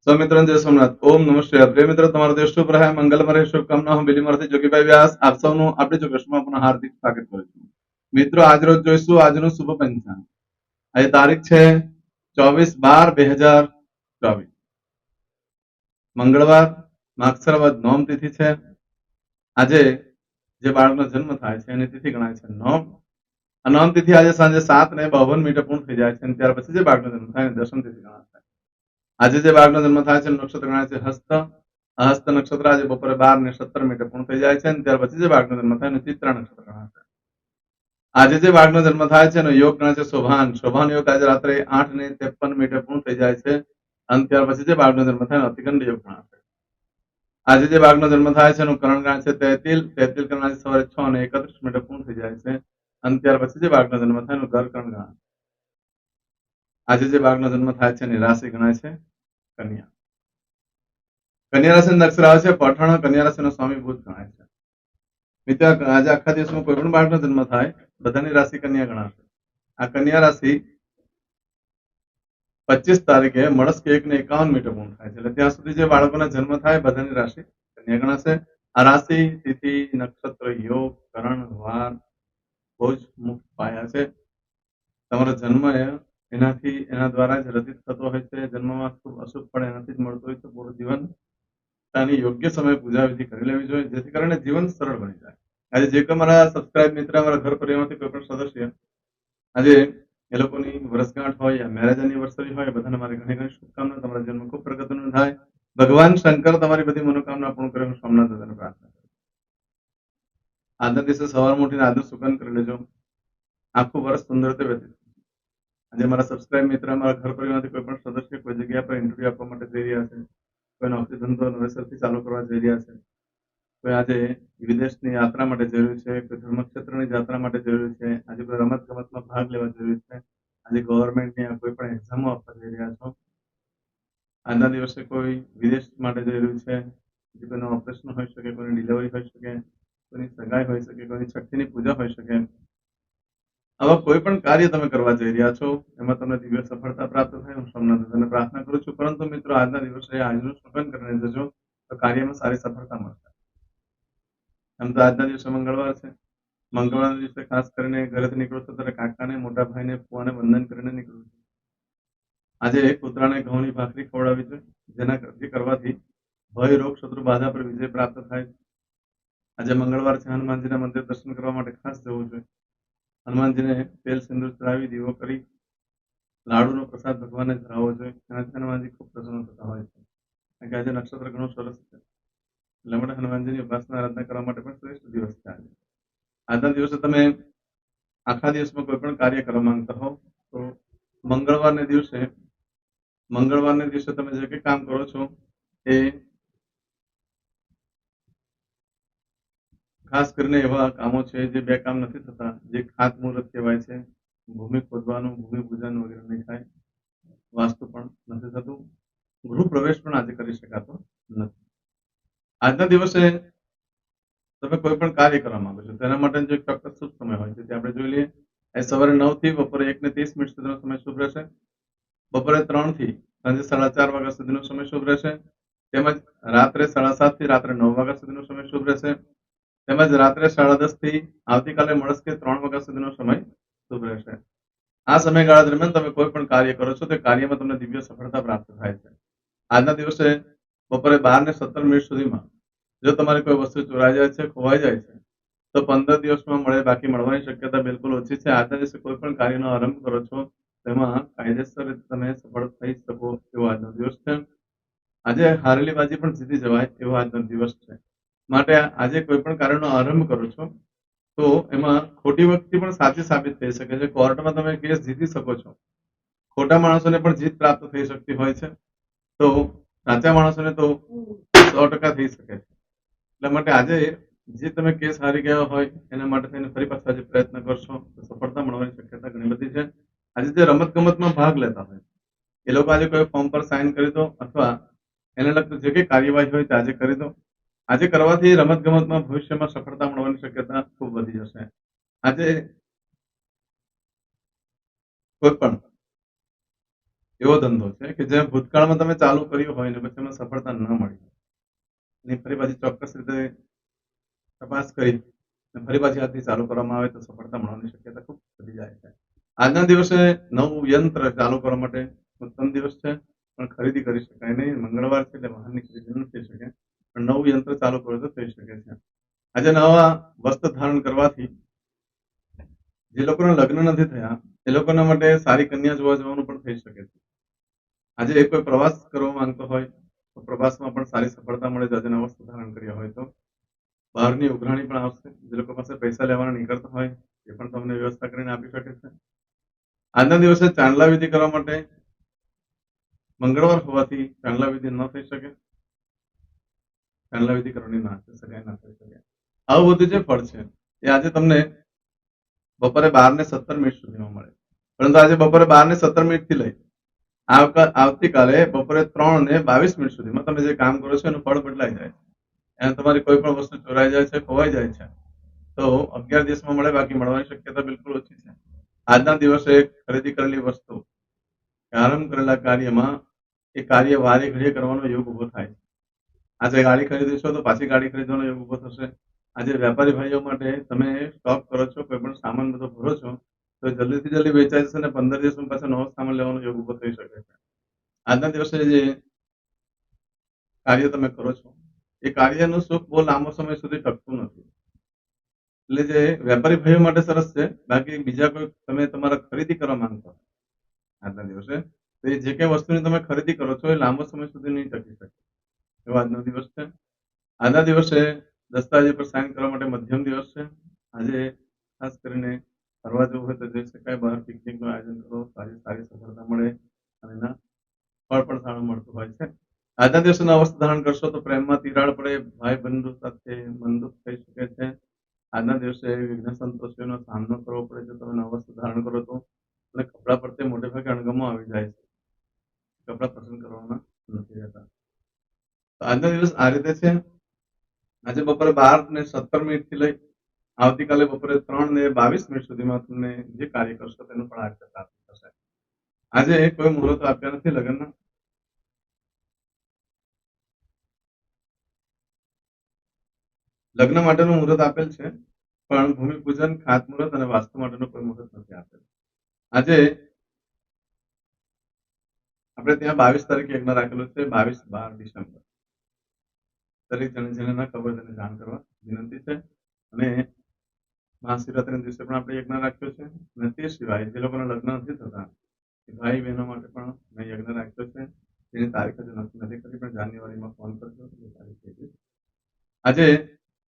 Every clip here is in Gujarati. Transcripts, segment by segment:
સ્વામિત્રન જય સોમનાથ. ઓમ નમઃ શિવાય. પ્રિય મિત્રો, તમારો દેશ શુભ રહે, મંગલમય રહે. શુભકામના. હું બિલીમોરાથી જોગીભાઈ વ્યાસ આપ સૌનું આપણી ચોક્કસમાં પુનઃ હાર્દિક સ્વાગત કરું છું. મિત્રો, આજ રોજ જોઈશું આજનું શુભ પંચાંગ. આજે તારીખ છે 24/12/2024, મંગળવાર, માગસર વદ નોમ તિથિ છે. આજે જે બાળકનો જન્મ થાય છે એની તિથિ ગણાય છે નોમ. આ નોમ તિથિ આજે સાંજે 7:52 પૂર્ણ થઈ જાય છે અને ત્યાર પછી જે બાળકનો જન્મ થાય એને દશમ તિથિ ગણાય છે. આજે જે બાળકનો જન્મ થાય છે નક્ષત્ર ગણાય છે હસ્ત. આ હસ્ત નક્ષત્ર આજે બપોરે 12:17 પૂર્ણ થઈ જાય છે અને ત્યાર પછી જે બાળકનો જન્મ થાય એનું ચિત્રા નક્ષત્ર ગણાય છે. આજે જે બાળકનો જન્મ થાય છે એનો યોગ ગણાય છે શોભાન. શોભાન યોગ આજે રાત્રે 8:53 પૂર્ણ થઈ જાય છે અને ત્યાર પછી જે બાળકનો જન્મ થાય એનો અતિગંડ યોગ ગણાય છે. આજે જે બાળકનો જન્મ થાય છે એનું કરણ ગણાય છે તૈતિલ. તૈતિલ કરણ આજે સવારે 6:31 પૂર્ણ થઈ જાય છે અને ત્યાર પછી જે બાળકનો જન્મ થાય એનું ઘર કરણ ગણાય છે. આજે જે બાળકનો જન્મ થાય છે એની રાશિ ગણાય છે કન્યા. કન્યા રાશિ અક્ષર આવે છે પઠણ. કન્યા રાશિનો સ્વામી બુધ ગણાય છે. મિત્રો, આજે આખા દિવસમાં કોઈ પણ બાળકનો જન્મ થાય બધાની રાશિ કન્યા ગણાશે. આ કન્યા રાશિ 25 તારીખે મળસ્કે 1:51 પૂર્ણ થાય છે. એટલે ત્યાં સુધી જે બાળકોના જન્મ થાય બધાની રાશિ કન્યા ગણાશે. આ રાશિ, તિથિ, નક્ષત્ર, યોગ, કરણ, વાર બહુ જ મુખ્ય પાયા છે. તમારો જન્મ એનાથી એના દ્વારા જ રચિત થતો હોય છે. જન્મમાં શુભ અશુભ પણ એનાથી જ મળતું હોય છે. પૂરું જીવન આની યોગ્ય સમયે પૂજા વિધિ કરી લેવી જોઈએ જેથી કરીને જીવન સરળ બની જાય. આજે જે કોઈ મારા સબસ્ક્રાઇબ મિત્ર, મારા ઘર પરિવારમાંથી કોઈ પણ સદસ્ય આજે એ લોકોની વર્ષગાંઠ હોય યા મેરેજ એનિવર્સરી હોય, બધાને મારી ઘણી ઘણી શુભકામના. તમારા જન્મ ખૂબ પ્રગતિનો થાય. ભગવાન શંકર તમારી બધી મનોકામના પૂર્ણ કરે. હું સોમનાથ દાદાને પ્રાર્થના કરું. આજના દિવસે સવારમાં ઉઠીને આજનું સુગંધ કરી લેજો. આખું વર્ષ સુંદર રીતે વ્યતીત. આજે મારા સબસ્ક્રાઇબ મિત્ર, મારા ઘર પરિવારમાંથી કોઈ પણ સદસ્ય કોઈ જગ્યા પર ઇન્ટરવ્યુ આપવા માટે જઈ રહ્યા છે, કોઈ નોકરી ધંધો નવેસરથી ચાલુ કરવા જઈ રહ્યા છે, કોઈ આજે વિદેશની યાત્રા માટે જઈ રહ્યું છે, કોઈ ધર્મક્ષેત્રની યાત્રા માટે જઈ રહ્યું છે, આજે કોઈ રમત ગમતમાં ભાગ લેવા જઈ રહ્યું છે, આજે ગવર્મેન્ટની કોઈ પણ એક્ઝામો આપવા જઈ રહ્યા છો, આજના દિવસે કોઈ વિદેશ માટે જઈ રહ્યું છે, કોઈનું ઓપરેશન હોઈ શકે, કોઈની ડિલિવરી હોઈ શકે, કોઈની સગાઈ હોઈ શકે, કોઈની છઠ્ઠીની પૂજા હોઈ શકે. આવા કોઈ પણ કાર્ય તમે કરવા જઈ રહ્યા છો એમાં તમને દિવ્ય સફળતા પ્રાપ્ત થાય. હું સોમનાથ દાદાને પ્રાર્થના કરું છું. પરંતુ મિત્રો, આજના દિવસે આજનું સ્મરણ કરીને જજો તો કાર્યમાં સારી સફળતા મળશે. એમ તો આજના દિવસે મંગળવાર છે. મંગળવારના દિવસે ખાસ કરીને ઘરેથી નીકળો છો ત્યારે કાકાને, મોટા ભાઈને, ફુવાને વંદન કરીને નીકળવું છે. આજે કૂતરાને ઘઉંની ભાખરી ખવડાવી છે જેના કરવાથી ભય, રોગ, શત્રુ બાધા પર વિજય પ્રાપ્ત થાય. આજે મંગળવાર છે. હનુમાનજીના મંદિર દર્શન કરવા માટે ખાસ જવું જોઈએ. હનુમાનજીને તેલ સિંદૂર ચડાવી દીવો કરી લાડુનો પ્રસાદ ભગવાનને ધરાવવો જોઈએ. એનાથી હનુમાનજી ખૂબ પ્રસન્ન થતા હોય છે. કારણ કે આજે નક્ષત્ર ઘણું સરસ છે. એટલે માટે હનુમાનજીની ઉપાસના આરાધના કરવા માટે પણ શ્રેષ્ઠ દિવસ છે આજે. આજના દિવસે તમે આખા દિવસમાં કોઈ પણ કાર્ય કરવા માંગતા હો તો મંગળવારને દિવસે તમે જે કંઈ કામ કરો છો એ ખાસ કરીને એવા કામો છે જે બે કામ નથી થતા, જે ખાત મુહૂર્ત કહેવાય છે. ભૂમિ ખોદવાનું, ભૂમિ પૂજન વગેરે નહીં થાય. વાસ્તુ પણ નથી થતું. ગૃહ પ્રવેશ પણ આજે કરી શકાતો નથી. આજના દિવસે તમે કોઈ પણ કાર્ય કરવા માંગો છો તેના માટે જે ચોક્કસ શુભ સમય હોય છે તે આપણે જોઈ લઈએ. સવારે 9 થી બપોરે 1:30 સુધીનો સમય શુભ રહેશે. બપોરે 3 થી સાંજે 4:30 વાગ્યા સુધીનો સમય શુભ રહેશે. તેમજ રાત્રે 7:30 થી રાત્રે 9 વાગ્યા સુધીનો સમય શુભ રહેશે. તેમજ રાત્રે 10:30 થી આવતીકાલે મળસ્કે 3 વાગ્યા સુધીનો સમય શુભ રહેશે. આ સમયગાળા દરમિયાન તમે કોઈ પણ કાર્ય કરો છો તે કાર્યમાં તમને દિવ્ય સફળતા પ્રાપ્ત થાય છે. આજના દિવસે બપોરે 12:17 સુધીમાં જો તમારી કોઈ વસ્તુ ચોરાઈ જાય છે, ખોવાઈ જાય છે તો 15 દિવસમાં મળે, બાકી મળવાની શક્યતા બિલકુલ ઓછી છે. આજના દિવસે કોઈ પણ કાર્યનો આરંભ કરો છો તેમાં કાયદેસર રીતે તમે સફળ થઈ શકો એવો આજનો દિવસ છે. આજે હારેલી બાજી પણ જીતી જવાય એવો આજનો દિવસ છે. માટે આજે કોઈ પણ કાર્યનો આરંભ કરો છો તો એમાં ખોટી વ્યક્તિ પણ સાચી સાબિત થઈ શકે છે. કોર્ટમાં તમે કેસ જીતી શકો છો. ખોટા માણસોને પણ જીત પ્રાપ્ત થઈ શકતી હોય છે તો સાચા માણસોને તો 100% થઈ શકે છે. એટલા માટે આજે જે તમે કેસ હારી ગયા હોય એના માટે થઈને ફરી પાછા જે પ્રયત્ન કરશો તો સફળતા મળવાની શક્યતા ઘણી બધી છે. આજે જે રમત ગમતમાં ભાગ લેતા હોય એ લોકો આજે કોઈ ફોર્મ પર સાઇન કરી દો અથવા એને લગતું જે કંઈ કાર્યવાહી હોય તે આજે કરી દો. આજે કરવાથી રમત ગમતમાં ભવિષ્યમાં સફળતા મળવાની શક્યતા ખૂબ વધી જશે. આજે કોઈ પણ એવો ધંધો છે કે જે ભૂતકાળમાં તમે ચાલુ કર્યું હોય ને પછી એમાં સફળતા ન મળી અને ફરી પાછી ચોક્કસ રીતે તપાસ કરી અને ફરી પાછી આજથી ચાલુ કરવામાં આવે તો સફળતા મળવાની શક્યતા ખૂબ વધી જાય છે. આજના દિવસે નવું યંત્ર ચાલુ કરવા માટે ઉત્તમ દિવસ છે, પણ ખરીદી કરી શકાય નહીં. મંગળવાર છે એટલે વાહનની ખરીદી ન થઈ શકે, પણ નવું યંત્ર ચાલુ કરો તો થઈ શકે છે. આજે નવા વસ્ત્ર ધારણ કરવાથી જે લોકોના લગ્ન નથી થયા એ લોકોના માટે સારી કન્યા જોવા જવાનું પણ થઈ શકે છે. આજે કોઈ પ્રવાસ કરવા માંગતો હોય તો પ્રવાસમાં પણ સારી સફળતા મળે છે. આજે નવા વસ્ત્ર ધારણ કર્યા હોય તો બહારની ઉઘરાણી પણ આવશે. જે લોકો પાસે પૈસા લેવાના નીકળતા હોય એ પણ તમને વ્યવસ્થા કરીને આપી શકે છે. આજના દિવસે ચાંદલા વિધિ કરવા માટે મંગળવાર હોવાથી ચાંદલા વિધિ ન થઈ શકે. ચાંદલા વિધિ કરવાની ના થઈ શકે. આવું બધું જે ફળ છે એ આજે તમને બપોરે 12 ને 17 મિનિટ સુધીમાં મળે, પરંતુ આજે બપોરે 12 ને 17 મિનિટ થી લઈ આવતીકાલે બપોરે 3 ને 22 મિનિટ સુધીમાં તમે જે કામ કરો છો એનું ફળ બદલાઈ જાય છે. એમ તમારી કોઈ પણ વસ્તુ ચોરાઈ જાય છે, ખોવાઈ જાય છે તો 11 દિવસમાં મળે, બાકી મળવાની શક્યતા બિલકુલ ઓછી છે. આજના દિવસે ખરીદી કરેલી વસ્તુ આરંભ કરેલા કાર્યમાં એ કાર્ય વારે ઘડીએ કરવાનો યોગ ઉભો થાય છે. આજે ગાડી ખરીદીશો તો પાછી ગાડી ખરીદવાનો યોગ ઉભો થશે. આજે વેપારી ભાઈઓ માટે તમે સ્ટોક કરો છો, કોઈ પણ સામાન બધો ભરો છો તો જલ્દીથી જલ્દી વેચાય જશે અને 15 દિવસમાં પાછો નવો સામાન લેવાનો યોગ ઉભો થઈ શકે છે. આજના દિવસે જે કાર્ય તમે કરો છો એ કાર્યનું સુખ બહુ લાંબો સમય સુધી ટકતું નથી. એટલે જે વેપારી ભાઈઓ માટે સરસ છે, બાકી બીજા કોઈ તમે તમારા ખરીદી કરવા માંગતો આજના દિવસે તો એ જે કઈ વસ્તુની તમે ખરીદી કરો છો એ લાંબો સમય સુધી નહીં ટકી શકે એવો આજનો દિવસ છે. આજના દિવસે દસ્તાવેજ પર સાઇન કરવા માટે મધ્યમ દિવસ છે. આજે ખાસ કરીને ફરવા જવું હોય તો જઈ શકાય. બહાર પિકનિકનું આયોજન કરો તો આજે સારી સફળતા મળે અને એના ફળ પણ સારું મળતું હોય છે. આજના દિવસે નવા વસ્ત્ર ધારણ કરશો તો પ્રેમમાં તિરાડ પડે, ભાઈ બંધુ સાથે મનદુખ થઈ શકે છે. આજના દિવસે વિઘ્ન સંતોષીઓનો સામનો કરવો પડે જો તમે નવા વસ્ત્ર ધારણ કરો તો, અને કપડા પ્રત્યે મોટે ભાગે અણગમો આવી જાય છે. કપડા પસંદ કરવાના નથી રહેતા. તો આજનો દિવસ આ રીતે છે. આજે બપોરે 12 ને 17 મિનિટ થી લઈ આવતીકાલે બપોરે 3 ને 22 મિનિટ સુધીમાં તમને જે કાર્ય કરશો તેનું પણ આ રીતે પ્રાપ્ત થશે. આજે કોઈ મુહૂર્ત આપ્યા નથી લગ્નના. લગ્ન માટેનું મુહૂર્ત આપેલ છે, પણ ભૂમિપૂજન, ખાતમુહૂર્ત અને વાસ્તુ માટેનું કોઈ મુહૂર્ત નથી આપેલ. આજે આપણે ત્યાં 22 તારીખે યજ્ઞ રાખેલો છે, 22-12 ડિસેમ્બર. દરેક જણે જેને ન ખબર તેને જાણ કરવા વિનંતી છે. અને મહાશિવરાત્રીના દિવસે પણ આપણે યજ્ઞ રાખ્યો છે, અને તે સિવાય જે લોકોના લગ્ન નથી થતા એ ભાઈ બહેનો માટે પણ મેં યજ્ઞ રાખ્યો છે. તેની તારીખ હજુ નક્કી નથી કરી, પણ જાન્યુઆરીમાં ફોન કરજો એ તારીખ થઈ જશે. આજે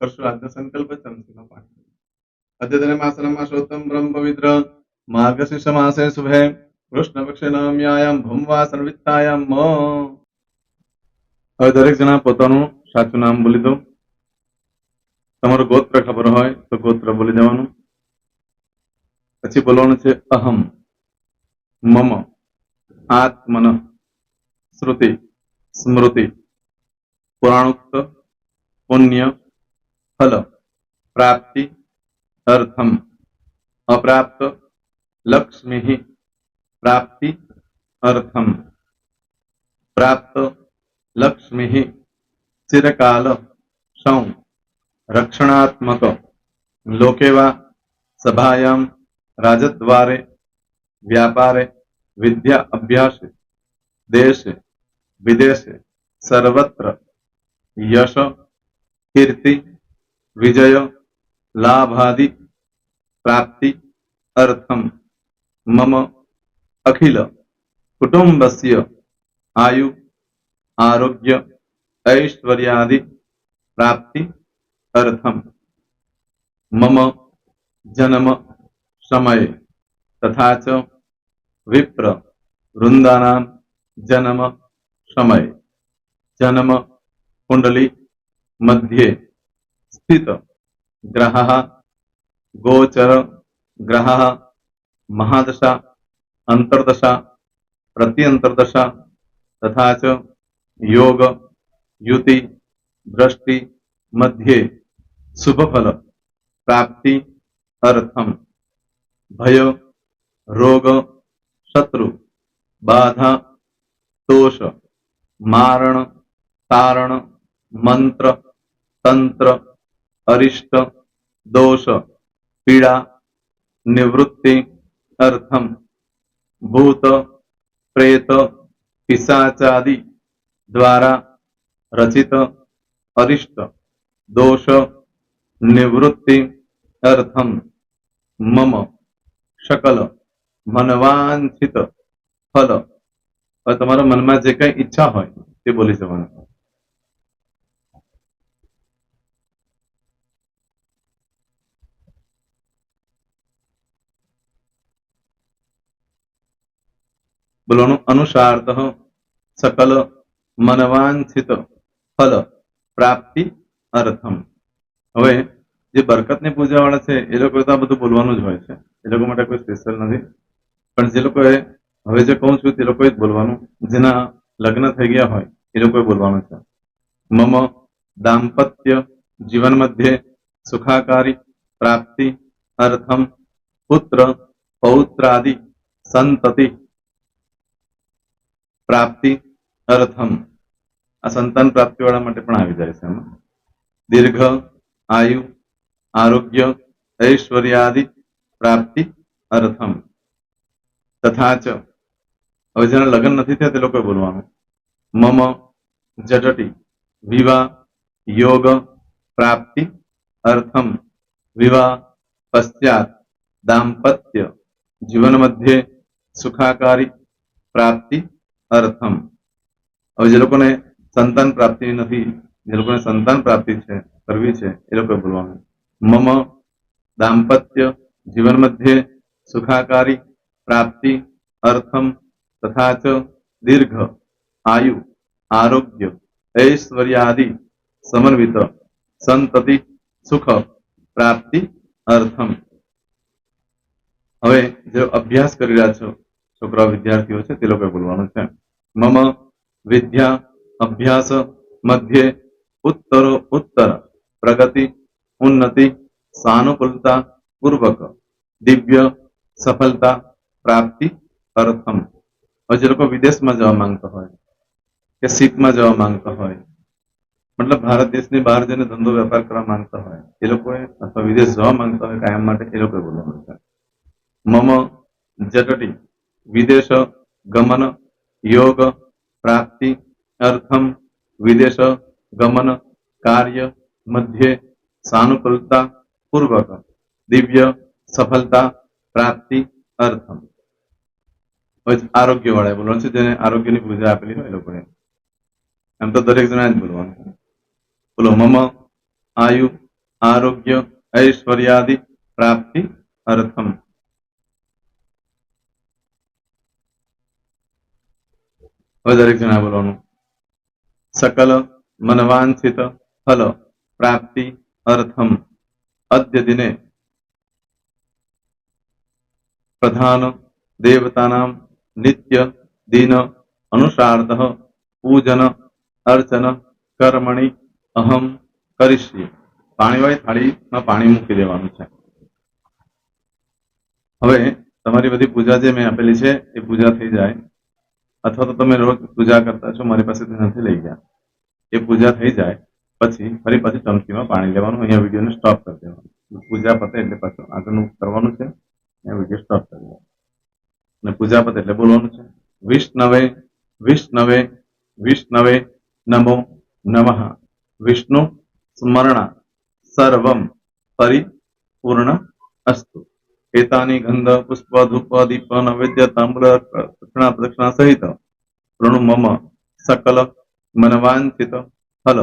કરશું આજનો સંકલ્પ ચમસીનો પાઠ. અદ્યતને માસનમ શોતમ બ્રહ્મ પવિત્ર માર્ગશીર્ષ માસે શુભે કૃષ્ણ પક્ષે નવમ્યાયામ ભમવાસન વિત્તાયામ. હવે દરેક જણા પોતાનું સાચું નામ બોલી દો. તમારું ગોત્ર ખબર હોય તો ગોત્ર બોલી દેવાનું. પછી બોલવાનું છે અહમ, મમ, આત્મન, શ્રુતિ, સ્મૃતિ, પુરાણોક્ત, પુણ્ય, ફલ, પ્રાપ્તિ, અર્થમ, અપ્રાપ્ત, લક્ષ્મી, પ્રાપ્તિ, અર્થમ, પ્રાપ્ત, લક્ષ્મી, ચિરકાલ, સૌ, રક્ષણાત્મક, લોકેવા, સભાયામ, રાજદ્વારે, વ્યાપારે, વિદ્યા અભ્યાસે, દેશે, વિદેશે, સર્વત્ર, યશ, કીર્તિ, વિજય, લાભાદि, પ્રાપ્તિ, અર્થમ, મમ, અખિલ, કુટુંબસ્ય, આયુ, આરોગ્ય, ऐश्वर्यादि, प्राप्ति, अर्थम, मम, जन्म, समय, तथा च विप्र, वृंदानां, जन्म, समय, जन्म, कुंडली, मध्ये, स्थित, ग्रहः, गोचर, ग्रहः, महादशा, अंतर्दशा, प्रत्यंतर्दशा, तथा च योग, युति, दृष्टि, मध्ये, शुभ फल, प्राप्ति, अर्थम, भय, रोग, शत्रु, बाधा दोष मारण तारण मंत्र तंत्र अरिष्ट दोष पीड़ा निवृत्ति अर्थम भूत प्रेत पिशाचादि द्वारा रचित अरिष्ट दोष निवृत्ति अर्थम मम सकल मनवांछित फल और તમારા મનમાં જે કઈ ઈચ્છા હોય તે બોલી જવાનું. બોલવાનું અનુસારત સકલ મનવાંછિત ફલ પ્રાપ્તિ અર્થમ. હવે જે બરકતની પૂજા વાળા છે એ લોકો તો આ બધું બોલવાનું જ હોય છે, એ લોકો માટે કોઈ સ્પેશિયલ નથી. પણ જે લોકોએ હવે જે કહું છું તે લોકોએ જ બોલવાનું, જેના લગ્ન થઈ ગયા હોય એ લોકોએ બોલવાનું છે. મમ દાંપત્ય જીવન મધ્યે સુખાકારી પ્રાપ્તિ અર્થમ પુત્ર પૌત્રાદિ સંતતિ પ્રાપ્તિ અર્થમ. આ સંતાન પ્રાપ્તિ વાળા માટે પણ આવી જાય છે એમાં. દીર્ઘ આયુ આરોગ્ય ઐશ્વર્યાદિ પ્રાપ્તિ અર્થમ. તથા ચ હવે જેના લગ્ન નથી થયા તે લોકોએ બોલવાનું. મમ જટટી વિવાહ યોગ પ્રાપ્તિ અર્થમ વિવાહ પશ્ચાત દાંપત્ય જીવન મધ્યે સુખાકારી પ્રાપ્તિ અર્થમ. હવે જે લોકોને સંતાન પ્રાપ્તિ નથી, જે લોકોને સંતાન પ્રાપ્તિ છે કરવી છે એ લોકોએ બોલવાનું. મમ દાંપત્ય જીવન મધ્યે સુખાકારી પ્રાપ્તિ અર્થમ તથા ચ દીર્ઘ આયુ આરોગ્ય ઐશ્વર્યાદિ સમન્વિત સંતતિ સુખ પ્રાપ્તિ અર્થમ. હવે જે અભ્યાસ કરી રહ્યા છો છોકરા વિદ્યાર્થીઓ છે તે લોકોએ બોલવાનું છે. મમ વિદ્યા અભ્યાસ મધ્યે ઉત્તરો ઉત્તર પ્રગતિ ઉન્નતિ સાનુકૂલતા પૂર્વક દિવ્ય સફળતા પ્રાપ્તિ અર્થમ. હવે જે લોકો વિદેશમાં જવા માંગતા હોય કે શીપમાં જવા માંગતા હોય, મતલબ ભારત દેશની બહાર જઈને ધંધો વેપાર કરવા માંગતા હોય એ લોકોએ, અથવા વિદેશ જવા માંગતા હોય કાયમ માટે, એ લોકોએ બોલવાનું છે. મમ જટટી વિદેશ ગમન યોગ પ્રાપ્તિ અર્થમ વિદેશ ગમન કાર્ય મધ્યે સાનુકૂલતા પૂર્વક દિવ્ય સફળતા પ્રાપ્તિ અર્થમ. આરોગ્ય વાળા બોલવાનું છે, જેને આરોગ્યની પૂજા આપેલી હોય એ લોકોએ. એમ તો દરેક જણા જ બોલવાનું. બોલો મમ આયુ આરોગ્ય ઐશ્વર્યાદિ પ્રાપ્તિ અર્થમ. હવે દરેક જણા બોલવાનું. સકલ મનવાંછિત ફલ પ્રાપ્તિ અર્થમ અદ્ય દિને પ્રધાન દેવતાનામ નિત્ય દિન અનુસાર્ધ પૂજન અર્ચન કર્મણિ અહમ કરીશ્યે. પાણીવાળી થાળીમાં પાણી મૂકી દેવાનું છે. હવે તમારી બધી પૂજા જે મેં આપેલી છે એ પૂજા થઈ જાય, અથવા તો તમે રોજ પૂજા કરતા છો મારી પાસેથી નથી લઈ ગયા, એ પૂજા થઈ જાય પછી ફરી પાછી ચમચીમાં પાણી લેવાનું. અહીંયા વિડીયોને સ્ટોપ કરી દેવાનું. પૂજા પતે એટલે પાછું આગળનું કરવાનું છે. અહીંયા વિડીયો સ્ટોપ કરી દેવાનું અને પૂજા પતે એટલે બોલવાનું છે. વિષ્ણવે વિષ્ણવે વિષ્ણવે નમો નમઃ વિષ્ણુ સ્મરણા સર્વમ પરિપૂર્ણ અસ્તુ. એતાની ગંધ પુષ્પ ધૂપ દીપ નૈવેદ્ય તાંબૂલ દક્ષિણા પ્રદક્ષિણા સહિત પ્રણુ મમ સકલ મનવાંછિત ફલ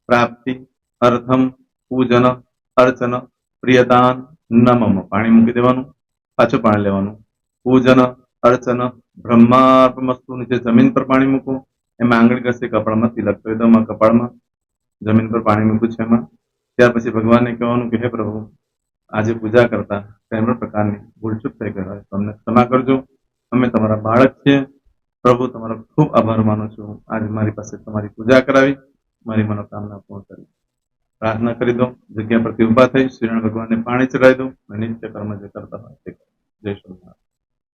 પ્રાપ્તિ અર્થમ પૂજન અર્ચન પ્રિયદાન નમમ. પાણી મૂકી દેવાનું, પાછું પાણી લેવાનું. પૂજન અર્ચન બ્રહ્માર્પમસ્તુ. નીચે જમીન પર પાણી મૂકો, એમાં આંગળી ઘસી કપાળમાં તિલક કરી દો. કપાળમાં જમીન પર પાણી મૂક્યું છે એમાં. ત્યાર પછી ભગવાનને કહેવાનું કે હે પ્રભુ, આજે પૂજા કરતા કઈ પણ પ્રકારની ભૂલચૂક થઈ ગઈ હોય તો અમને ક્ષમા કરજો. અમે તમારા બાળક છીએ. પ્રભુ તમારો ખૂબ આભાર માનું છું, આજે મારી પાસે તમારી પૂજા કરાવી, મારી મનોકામના પૂર્ણ કરી. પ્રાર્થના કરી દો. જગ્યા પરથી ઉભા થઈ શ્રીનારાયણ ભગવાનને પાણી ચડાવી દો અને નિત્ય કર્મ જે કરતા હોય તે કરો. જય શ્રી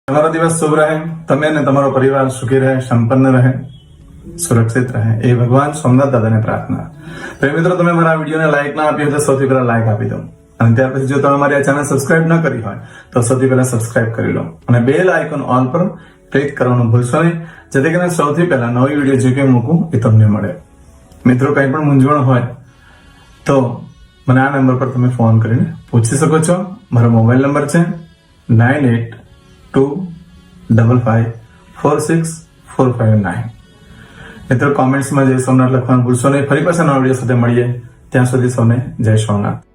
તમારો દિવસ શુભ રહે, તમે અને તમારો પરિવાર સુખી રહે, સંપન્ન રહે, સુરક્ષિત રહે એ ભગવાન સોમનાથ દાદાને પ્રાર્થના. તો મિત્રો, તમે મારા વિડીયોને લાઈક ના આપી હોય તો સૌથી પહેલા લાઈક આપી દો, અને ત્યાર પછી જો તમે મારી આ ચેનલ સબસ્ક્રાઇબ ન કરી હોય તો સૌથી પહેલા સબસ્ક્રાઇબ કરી લો, અને બેલ આઇકોન ઓલ પર ક્લિક કરવાનું ભૂલશો નહીં, જેથી કરીને સૌથી પહેલા નવી વિડીયો જે કંઈ મૂકું એ તમને મળે. મિત્રો, કંઈ પણ મૂંઝવણ હોય તો મને આ નંબર પર તમે ફોન કરીને પૂછી શકો છો. મારો મોબાઈલ નંબર છે 9825546459. મિત્રો, કોમેન્ટ્સમાં જય સોમનાથ લખવાનું ભૂલશો નહીં. ફરી પાછા નવા વિડીયો સાથે મળીએ. ત્યાં સુધી સૌને જય સોમનાથ.